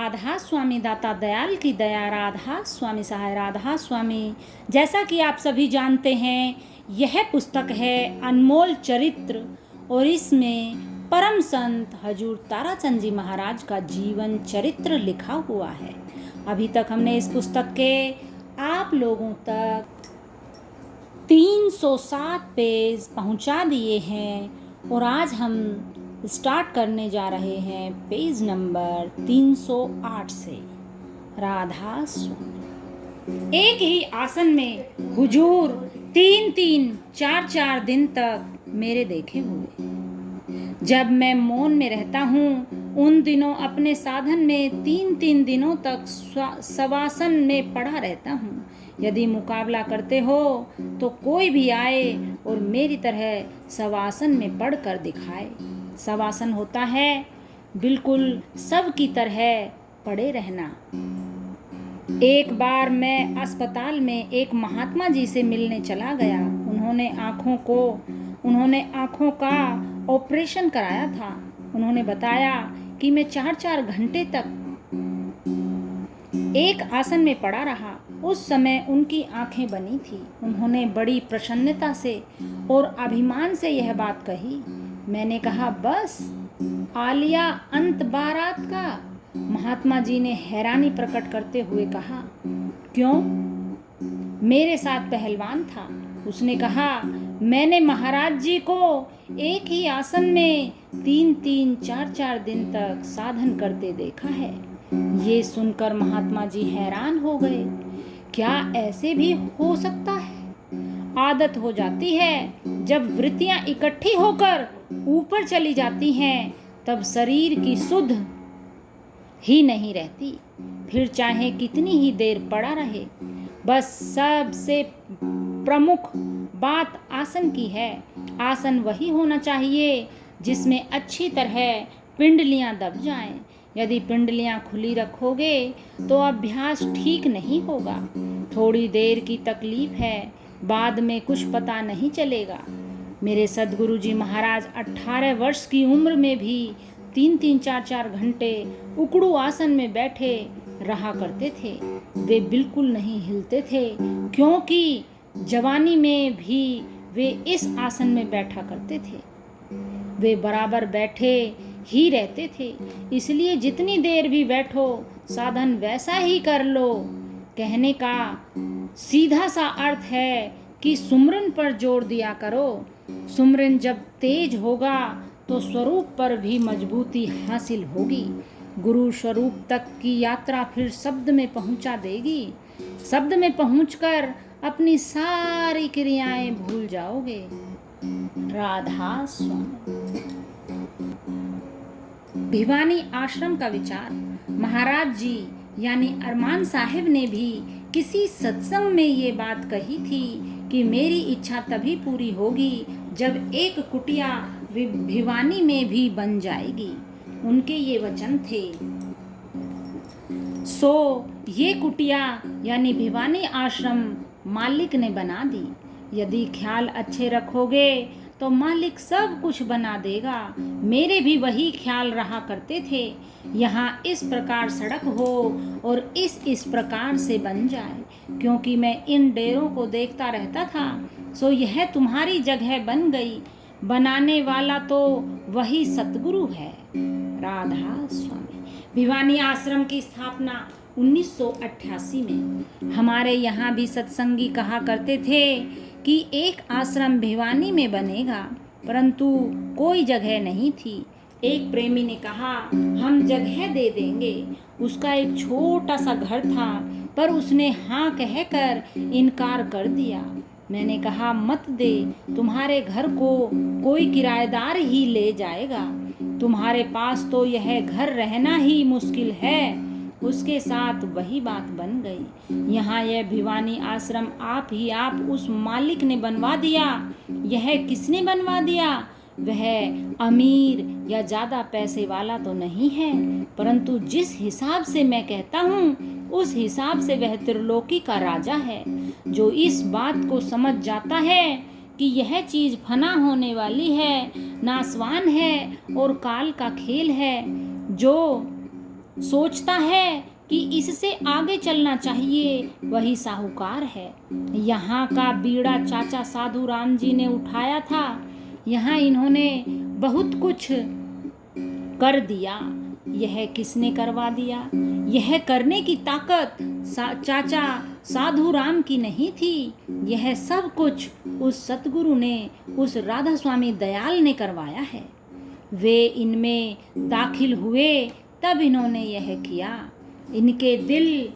राधा स्वामी दाता दयाल की दया, राधा स्वामी सहाय, राधा स्वामी। जैसा कि आप सभी जानते हैं, यह पुस्तक है अनमोल चरित्र और इसमें परम संत हजूर ताराचंद जी महाराज का जीवन चरित्र लिखा हुआ है। अभी तक हमने इस पुस्तक के आप लोगों तक 307 पेज पहुंचा दिए हैं और आज हम स्टार्ट करने जा रहे हैं पेज नंबर 308 से। राधा स्वामी। एक ही आसन में हुजूर 3-3, 4-4 दिन तक मेरे देखे हुए। जब मैं मौन में रहता हूँ उन दिनों अपने साधन में 3-3 दिनों तक शवासन में पड़ा रहता हूँ। यदि मुकाबला करते हो तो कोई भी आए और मेरी तरह शवासन में पढ़कर दिखाए। शवासन होता है बिल्कुल सब की तरह पड़े रहना। एक बार मैं अस्पताल में एक महात्मा जी से मिलने चला गया। उन्होंने आँखों का ऑपरेशन कराया था। उन्होंने बताया कि मैं 4-4 घंटे तक एक आसन में पड़ा रहा। उस समय उनकी आंखें बनी थी। उन्होंने बड़ी प्रसन्नता से और अभिमान से यह बात कही। मैंने कहा, बस आलिया अंत बारात का? महात्मा जी ने हैरानी प्रकट करते हुए कहा, क्यों? मेरे साथ पहलवान था। उसने कहा, मैंने महाराज जी को एक ही आसन में 3-3, 4-4 दिन तक साधन करते देखा है। ये सुनकर महात्मा जी हैरान हो गए। क्या ऐसे भी हो सकता है? आदत हो जाती है। जब वृत्तियां इकट्ठी होकर ऊपर चली जाती हैं तब शरीर की सुध ही नहीं रहती। फिर चाहे कितनी ही देर पड़ा रहे। बस सबसे प्रमुख बात आसन की है। आसन वही होना चाहिए जिसमें अच्छी तरह पिंडलियां दब जाएं। यदि पिंडलियां खुली रखोगे तो अभ्यास ठीक नहीं होगा। थोड़ी देर की तकलीफ है, बाद में कुछ पता नहीं चलेगा। मेरे सद्गुरु जी महाराज 18 वर्ष की उम्र में भी 3-3, 4-4 घंटे उकड़ू आसन में बैठे रहा करते थे। वे बिल्कुल नहीं हिलते थे, क्योंकि जवानी में भी वे इस आसन में बैठा करते थे। वे बराबर बैठे ही रहते थे। इसलिए जितनी देर भी बैठो साधन वैसा ही कर लो। कहने का सीधा सा अर्थ है कि सुमरन पर जोर दिया करो। सुमरन जब तेज होगा तो स्वरूप पर भी मजबूती हासिल होगी। गुरु स्वरूप तक की यात्रा फिर शब्द में पहुंचा देगी। शब्द में पहुंचकर अपनी सारी क्रियाएं भूल जाओगे। राधा स्वामी। भिवानी आश्रम का विचार। महाराज जी यानी अरमान साहिब ने भी किसी सत्संग में ये बात कही थी कि मेरी इच्छा तभी पूरी होगी जब एक कुटिया भिवानी में भी बन जाएगी। उनके ये वचन थे। सो ये कुटिया यानी भिवानी आश्रम मालिक ने बना दी। यदि ख्याल अच्छे रखोगे तो मालिक सब कुछ बना देगा। मेरे भी वही ख्याल रहा करते थे। यहाँ इस प्रकार सड़क हो और इस प्रकार से बन जाए। क्योंकि मैं इन डेरों को देखता रहता था, सो यह तुम्हारी जगह बन गई। बनाने वाला तो वही सतगुरु है। राधा स्वामी। भिवानी आश्रम की स्थापना 1988 में। हमारे यहाँ भी सत्संगी कहा करते थे कि एक आश्रम भिवानी में बनेगा, परंतु कोई जगह नहीं थी। एक प्रेमी ने कहा, हम जगह दे देंगे। उसका एक छोटा सा घर था, पर उसने हाँ कहकर इनकार कर दिया। मैंने कहा, मत दे, तुम्हारे घर को कोई किराएदार ही ले जाएगा। तुम्हारे पास तो यह घर रहना ही मुश्किल है। उसके साथ वही बात बन गई। यहाँ यह भिवानी आश्रम आप उस मालिक ने बनवा दिया। यह किसने बनवा दिया? वह अमीर या ज़्यादा पैसे वाला तो नहीं है, परंतु जिस हिसाब से मैं कहता हूँ उस हिसाब से वह त्रिलोकी का राजा है, जो इस बात को समझ जाता है कि यह चीज़ फना होने वाली है, नासवान है और काल का खेल है, जो सोचता है कि इससे आगे चलना चाहिए, वही साहूकार है। यहाँ का बीड़ा चाचा साधु राम जी ने उठाया था। यहाँ इन्होंने बहुत कुछ कर दिया। यह किसने करवा दिया? यह करने की ताकत चाचा साधु राम की नहीं थी। यह सब कुछ उस सतगुरु ने, उस राधा स्वामी दयाल ने करवाया है। वे इनमें दाखिल हुए तब इन्होंने यह किया। इनके दिल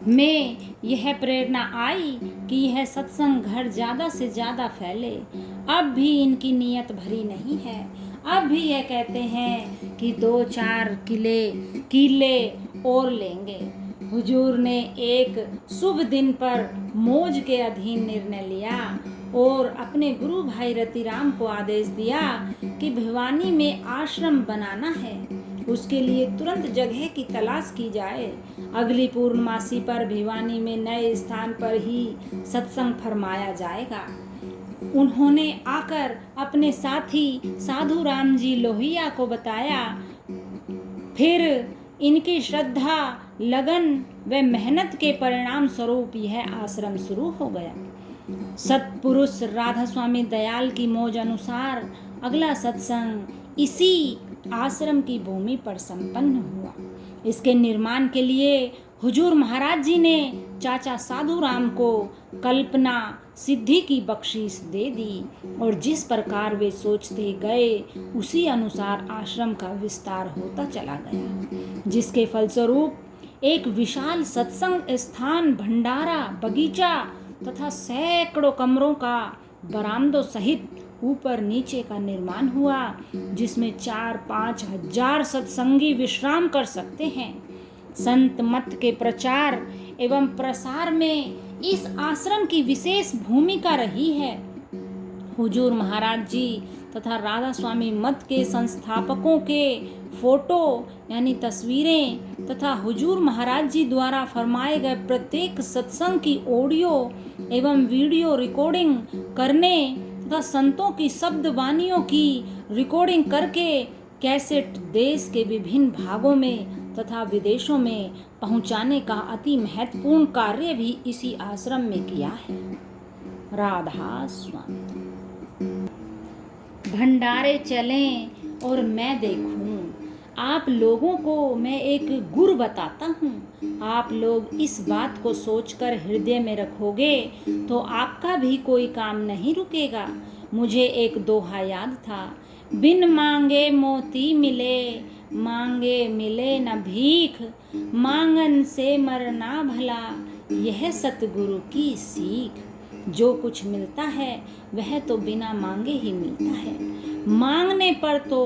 में यह प्रेरणा आई कि यह सत्संग घर ज़्यादा से ज़्यादा फैले। अब भी इनकी नीयत भरी नहीं है। अब भी यह कहते हैं कि 2-4 किले और लेंगे। हुजूर ने एक शुभ दिन पर मौज के अधीन निर्णय लिया और अपने गुरु भाई रतिराम को आदेश दिया कि भिवानी में आश्रम बनाना है। उसके लिए तुरंत जगह की तलाश की जाए। अगली पूर्णमासी पर भिवानी में नए स्थान पर ही सत्संग फरमाया जाएगा। उन्होंने आकर अपने साथी साधु राम जी लोहिया को बताया। फिर इनकी श्रद्धा, लगन व मेहनत के परिणाम स्वरूप यह आश्रम शुरू हो गया। सतपुरुष राधा स्वामी दयाल की मौज अनुसार अगला सत्संग इसी आश्रम की भूमि पर संपन्न हुआ। इसके निर्माण के लिए हुजूर महाराज जी ने चाचा साधु राम को कल्पना सिद्धि की बख्शीश दे दी और जिस प्रकार वे सोचते गए उसी अनुसार आश्रम का विस्तार होता चला गया, जिसके फलस्वरूप एक विशाल सत्संग स्थान, भंडारा, बगीचा तथा सैकड़ों कमरों का बरामदों सहित ऊपर नीचे का निर्माण हुआ, जिसमें 4-5 हजार सत्संगी विश्राम कर सकते हैं। संत मत के प्रचार एवं प्रसार में इस आश्रम की विशेष भूमिका रही है। हुजूर महाराज जी तथा राधा स्वामी मत के संस्थापकों के फोटो यानी तस्वीरें तथा हुजूर महाराज जी द्वारा फरमाए गए प्रत्येक सत्संग की ऑडियो एवं वीडियो रिकॉर्डिंग करने तथा संतों की शब्द वाणियों की रिकॉर्डिंग करके कैसेट देश के विभिन्न भागों में तथा विदेशों में पहुंचाने का अति महत्वपूर्ण कार्य भी इसी आश्रम में किया है। राधा स्वामी। भंडारे चलें और मैं देखूं, आप लोगों को मैं एक गुर बताता हूँ। आप लोग इस बात को सोचकर हृदय में रखोगे तो आपका भी कोई काम नहीं रुकेगा। मुझे एक दोहा याद था, बिन मांगे मोती मिले, मांगे मिले न भीख, मांगन से मरना भला, यह सतगुरु की सीख। जो कुछ मिलता है वह तो बिना मांगे ही मिलता है, मांगने पर तो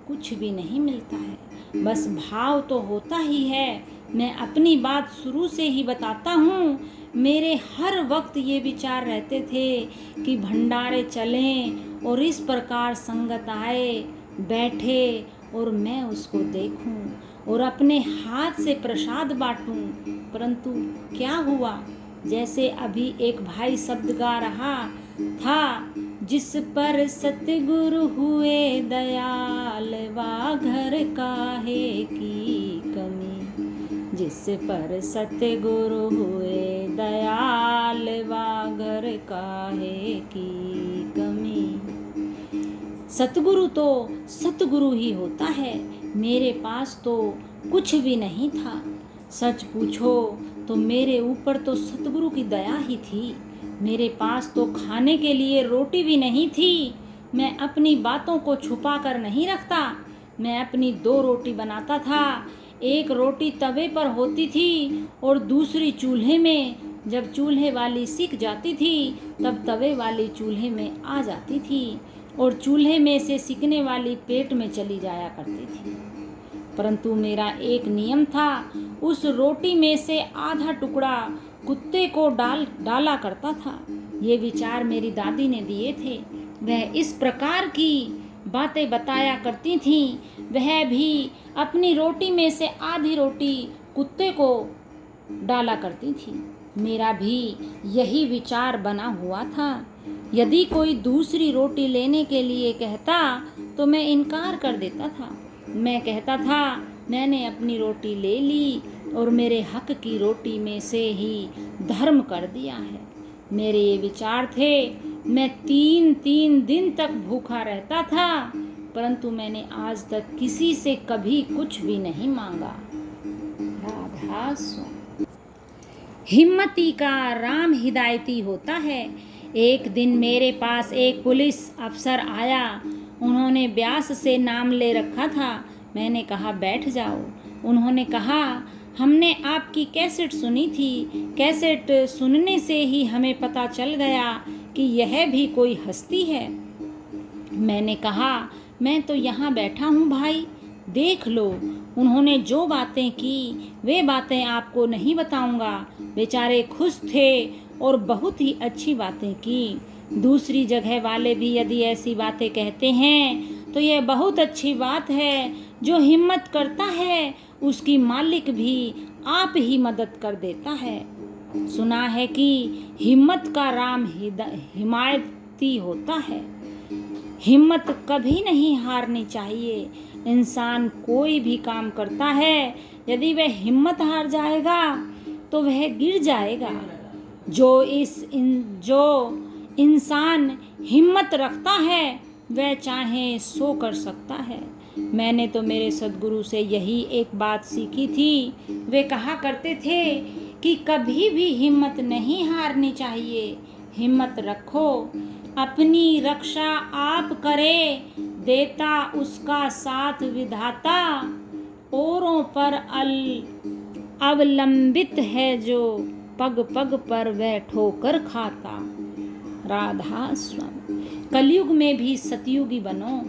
कुछ भी नहीं मिलता है, बस भाव तो होता ही है। मैं अपनी बात शुरू से ही बताता हूँ। मेरे हर वक्त ये विचार रहते थे कि भंडारे चलें और इस प्रकार संगत आए, बैठे और मैं उसको देखूं और अपने हाथ से प्रसाद बांटूं। परंतु क्या हुआ, जैसे अभी एक भाई शब्द गा रहा था, जिस पर सतगुरु हुए दयाल, वा घर काहे की कमी। जिस पर सतगुरु हुए दयाल, वा घर काहे की कमी। सतगुरु तो सतगुरु ही होता है। मेरे पास तो कुछ भी नहीं था। सच पूछो तो मेरे ऊपर तो सतगुरु की दया ही थी। मेरे पास तो खाने के लिए रोटी भी नहीं थी। मैं अपनी बातों को छुपा कर नहीं रखता। मैं अपनी 2 रोटी बनाता था। एक रोटी तवे पर होती थी और दूसरी चूल्हे में। जब चूल्हे वाली सिक जाती थी तब तवे वाली चूल्हे में आ जाती थी और चूल्हे में से सिकने वाली पेट में चली जाया करती थी। परंतु मेरा एक नियम था, उस रोटी में से आधा टुकड़ा कुत्ते को डाला करता था। ये विचार मेरी दादी ने दिए थे। वह इस प्रकार की बातें बताया करती थीं। वह भी अपनी रोटी में से आधी रोटी कुत्ते को डाला करती थी। मेरा भी यही विचार बना हुआ था। यदि कोई दूसरी रोटी लेने के लिए कहता तो मैं इनकार कर देता था। मैं कहता था मैंने अपनी रोटी ले ली और मेरे हक की रोटी में से ही धर्म कर दिया है। मेरे ये विचार थे। मैं 3 दिन तक भूखा रहता था, परंतु मैंने आज तक किसी से कभी कुछ भी नहीं मांगा। राधा स्वामी। हिम्मती का राम हिदायती होता है। एक दिन मेरे पास एक पुलिस अफसर आया। उन्होंने व्यास से नाम ले रखा था। मैंने कहा बैठ जाओ। उन्होंने कहा हमने आपकी कैसेट सुनी थी। कैसेट सुनने से ही हमें पता चल गया कि यह भी कोई हस्ती है। मैंने कहा मैं तो यहाँ बैठा हूँ भाई, देख लो। उन्होंने जो बातें की वे बातें आपको नहीं बताऊंगा। बेचारे खुश थे और बहुत ही अच्छी बातें की। दूसरी जगह वाले भी यदि ऐसी बातें कहते हैं तो यह बहुत अच्छी बात है। जो हिम्मत करता है उसकी मालिक भी आप ही मदद कर देता है। सुना है कि हिम्मत का राम हिमायती होता है। हिम्मत कभी नहीं हारनी चाहिए। इंसान कोई भी काम करता है, यदि वह हिम्मत हार जाएगा तो वह गिर जाएगा। जो इंसान हिम्मत रखता है वह चाहे सो कर सकता है। मैंने तो मेरे सद्गुरु से यही एक बात सीखी थी। वे कहा करते थे कि कभी भी हिम्मत नहीं हारनी चाहिए। हिम्मत रखो, अपनी रक्षा आप करे, देता उसका साथ विधाता, औरों पर अवलंबित है जो, पग पग पर वह ठोकर खाता। राधा स्वामी। कलयुग में भी सतयुगी बनो।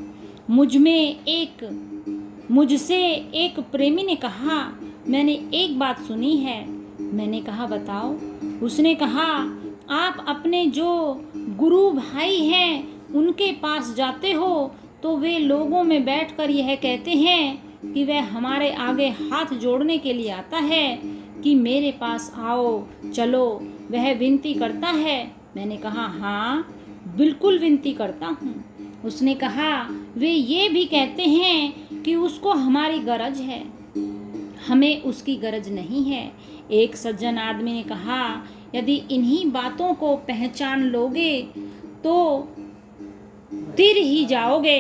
मुझसे एक प्रेमी ने कहा मैंने एक बात सुनी है। मैंने कहा बताओ। उसने कहा आप अपने जो गुरु भाई हैं उनके पास जाते हो तो वे लोगों में बैठकर यह कहते हैं कि वह हमारे आगे हाथ जोड़ने के लिए आता है कि मेरे पास आओ, चलो। वह विनती करता है। मैंने कहा हाँ बिल्कुल विनती करता हूँ। उसने कहा वे ये भी कहते हैं कि उसको हमारी गरज है, हमें उसकी गरज नहीं है। एक सज्जन आदमी ने कहा यदि इन्हीं बातों को पहचान लोगे तो तिर ही जाओगे।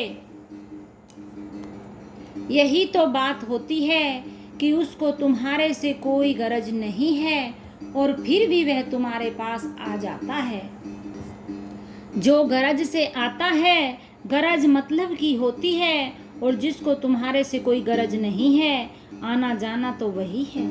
यही तो बात होती है कि उसको तुम्हारे से कोई गरज नहीं है और फिर भी वह तुम्हारे पास आ जाता है। जो गरज से आता है गरज मतलब की होती है, और जिसको तुम्हारे से कोई गरज नहीं है आना जाना तो वही है।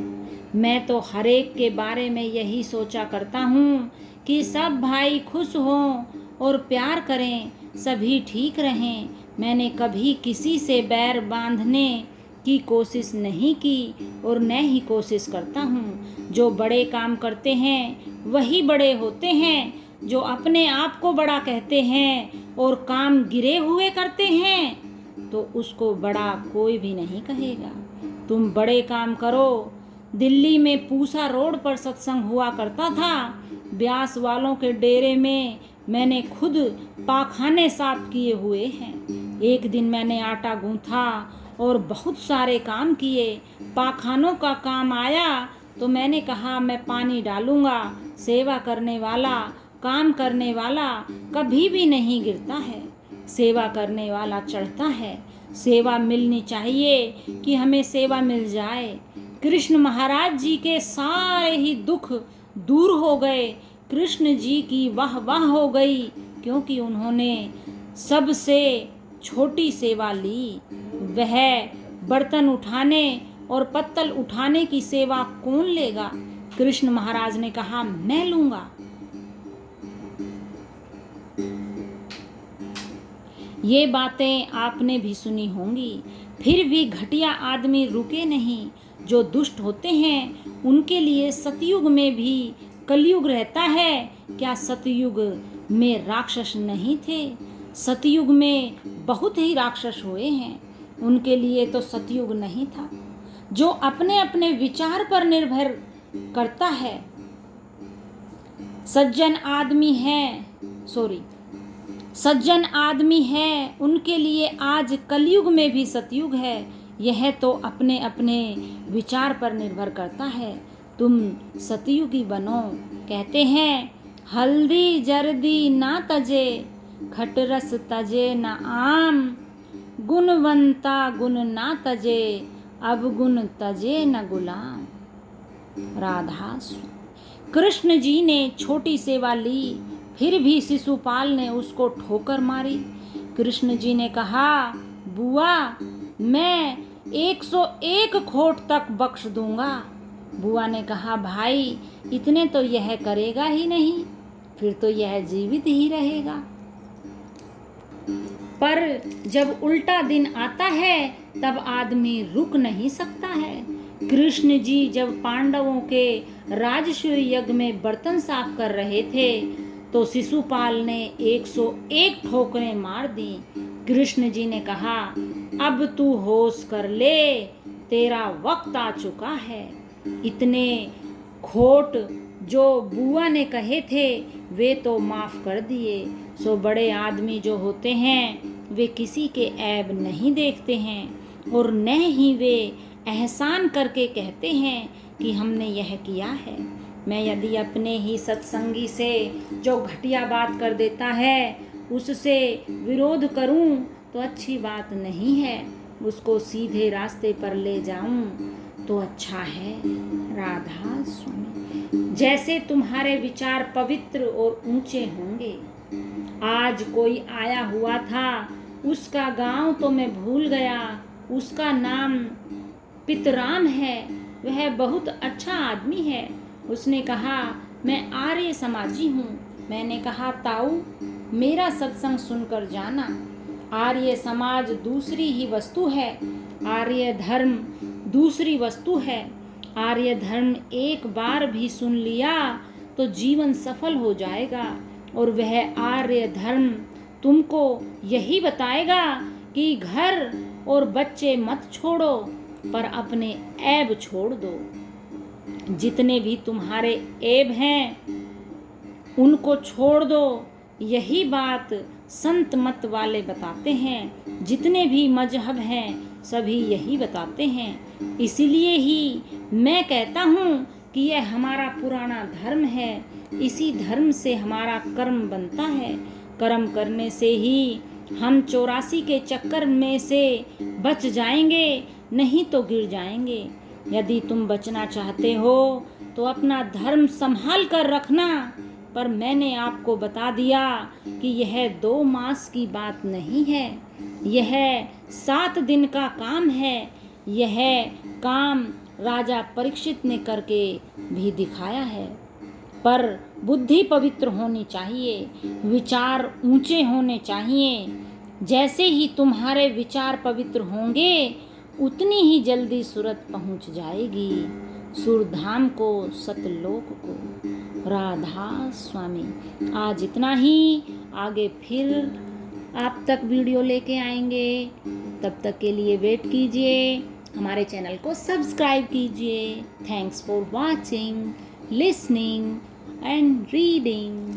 मैं तो हर एक के बारे में यही सोचा करता हूँ कि सब भाई खुश हों और प्यार करें, सभी ठीक रहें। मैंने कभी किसी से बैर बांधने की कोशिश नहीं की और न ही कोशिश करता हूँ। जो बड़े काम करते हैं वही बड़े होते हैं। जो अपने आप को बड़ा कहते हैं और काम गिरे हुए करते हैं तो उसको बड़ा कोई भी नहीं कहेगा। तुम बड़े काम करो। दिल्ली में पूसा रोड पर सत्संग हुआ करता था। ब्यास वालों के डेरे में मैंने खुद पाखाने साफ किए हुए हैं। एक दिन मैंने आटा गूंथा और बहुत सारे काम किए। पाखानों का काम आया तो मैंने कहा मैं पानी डालूंगा। सेवा करने वाला, काम करने वाला कभी भी नहीं गिरता है। सेवा करने वाला चढ़ता है। सेवा मिलनी चाहिए कि हमें सेवा मिल जाए। कृष्ण महाराज जी के सारे ही दुख दूर हो गए। कृष्ण जी की वाह वाह हो गई क्योंकि उन्होंने सबसे छोटी सेवा ली। वह बर्तन उठाने और पत्तल उठाने की सेवा कौन लेगा? कृष्ण महाराज ने कहा मैं लूंगा। ये बातें आपने भी सुनी होंगी। फिर भी घटिया आदमी रुके नहीं। जो दुष्ट होते हैं उनके लिए सतयुग में भी कलयुग रहता है। क्या सतयुग में राक्षस नहीं थे? सतयुग में बहुत ही राक्षस हुए हैं, उनके लिए तो सतयुग नहीं था। जो अपने अपने विचार पर निर्भर करता है सज्जन आदमी है, उनके लिए आज कलयुग में भी सतयुग है। यह तो अपने अपने विचार पर निर्भर करता है। तुम सतयुगी बनो। कहते हैं हल्दी जर्दी ना तजे, खटरस तजे न आम, गुणवंता गुण ना तजे, अवगुण तजे न गुलाम। राधा कृष्ण जी ने छोटी सेवा ली, फिर भी शिशुपाल ने उसको ठोकर मारी। कृष्ण जी ने कहा, बुआ मैं 101 खोट तक बख्श दूंगा। बुआ ने कहा, भाई इतने तो यह करेगा ही नहीं, फिर तो यह जीवित ही रहेगा। पर जब उल्टा दिन आता है तब आदमी रुक नहीं सकता है। कृष्ण जी जब पांडवों के राजसूय यज्ञ में बर्तन साफ कर रहे थे तो शिशुपाल ने 101 ठोकरें मार दी। कृष्ण जी ने कहा, अब तू होश कर ले, तेरा वक्त आ चुका है। इतने खोट जो बुआ ने कहे थे वे तो माफ कर दिए। सो बड़े आदमी जो होते हैं वे किसी के ऐब नहीं देखते हैं और न ही वे एहसान करके कहते हैं कि हमने यह किया है। मैं यदि अपने ही सत्संगी से जो घटिया बात कर देता है उससे विरोध करूं तो अच्छी बात नहीं है, उसको सीधे रास्ते पर ले जाऊं तो अच्छा है। राधा स्वामी, जैसे तुम्हारे विचार पवित्र और ऊंचे होंगे। आज कोई आया हुआ था, उसका गांव तो मैं भूल गया, उसका नाम पितराम है, वह बहुत अच्छा आदमी है। उसने कहा, मैं आर्य समाजी हूँ। मैंने कहा, ताऊ मेरा सत्संग सुनकर जाना। आर्य समाज दूसरी ही वस्तु है, आर्य धर्म दूसरी वस्तु है। आर्य धर्म एक बार भी सुन लिया तो जीवन सफल हो जाएगा और वह आर्य धर्म तुमको यही बताएगा कि घर और बच्चे मत छोड़ो पर अपने ऐब छोड़ दो। जितने भी तुम्हारे ऐब हैं उनको छोड़ दो। यही बात संत मत वाले बताते हैं। जितने भी मजहब हैं सभी यही बताते हैं। इसीलिए ही मैं कहता हूँ कि यह हमारा पुराना धर्म है। इसी धर्म से हमारा कर्म बनता है। कर्म करने से ही हम 84 के चक्कर में से बच जाएंगे, नहीं तो गिर जाएंगे। यदि तुम बचना चाहते हो तो अपना धर्म संभाल कर रखना। पर मैंने आपको बता दिया कि यह 2 मास की बात नहीं है, यह 7 दिन का काम है। यह काम राजा परीक्षित ने करके भी दिखाया है। पर बुद्धि पवित्र होनी चाहिए, विचार ऊंचे होने चाहिए। जैसे ही तुम्हारे विचार पवित्र होंगे उतनी ही जल्दी सूरत पहुंच जाएगी, सुरधाम को, सतलोक को। राधा स्वामी। आज इतना ही, आगे फिर आप तक वीडियो लेके आएंगे। तब तक के लिए वेट कीजिए, हमारे चैनल को सब्सक्राइब कीजिए। Thanks for watching, listening and reading.